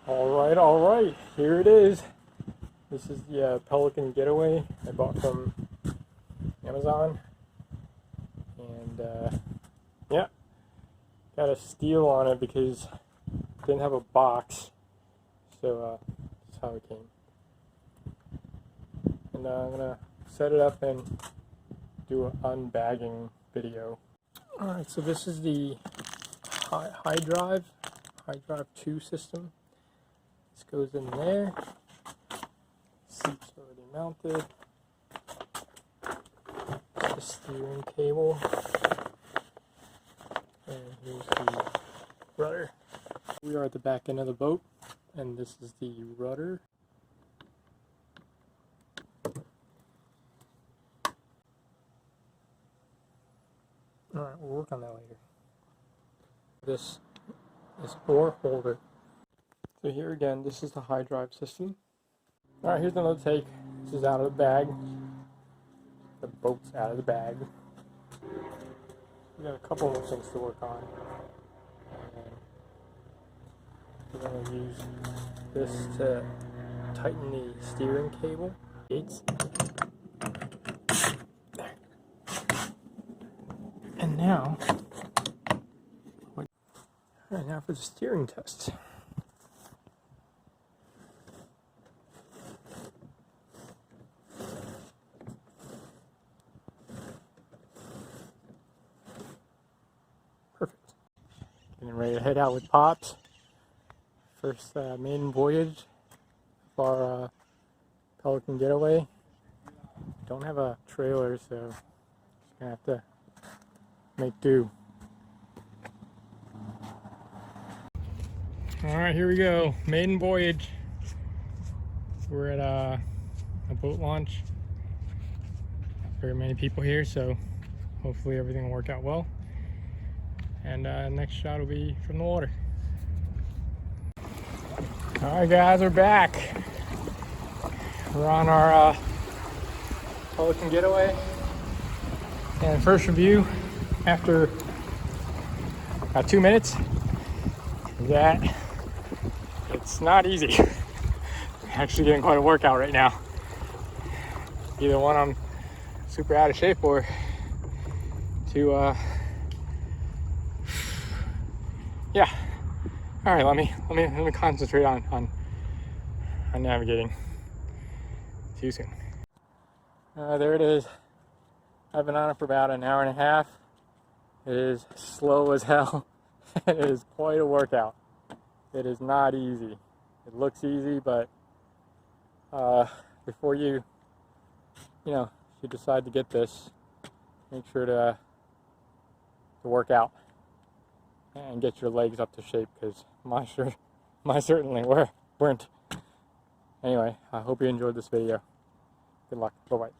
All right, here it is. This is the Pelican Getaway I bought from Amazon, and yeah, got a steal on it because it didn't have a box, so that's how it came. And I'm gonna set it up and do an unbagging video. All right, so this is the high drive 2 system. This goes in there. Seat's already mounted. The steering cable. And here's the rudder. We are at the back end of the boat, and this is the rudder. Alright, we'll work on that later. This is oar holder. So here again, this is the high drive system. Alright, here's another take. This is out of the bag. The boat's out of the bag. We got a couple more things to work on. And we're going to use this to tighten the steering cable. Gates. There. And now, alright, now for the steering test. Perfect. Getting ready to head out with Pops. First maiden voyage of our Pelican Getaway. Don't have a trailer, so just gonna have to make do. Alright, here we go. Maiden voyage. We're at a boat launch. Not very many people here, so hopefully everything will work out well. And next shot will be from the water. Alright guys, we're back. We're on our Pelican Getaway. And first review after about 2 minutes is that it's not easy. I'm actually getting quite a workout right now. Either one, I'm super out of shape, or two, yeah. All right, let me concentrate on navigating. See you soon. There it is. I've been on it for about an hour and a half. It is slow as hell. It is quite a workout. It is not easy. It looks easy, but before you decide to get this, make sure to work out and get your legs up to shape, because mine certainly weren't. Anyway, I hope you enjoyed this video. Good luck. Bye-bye.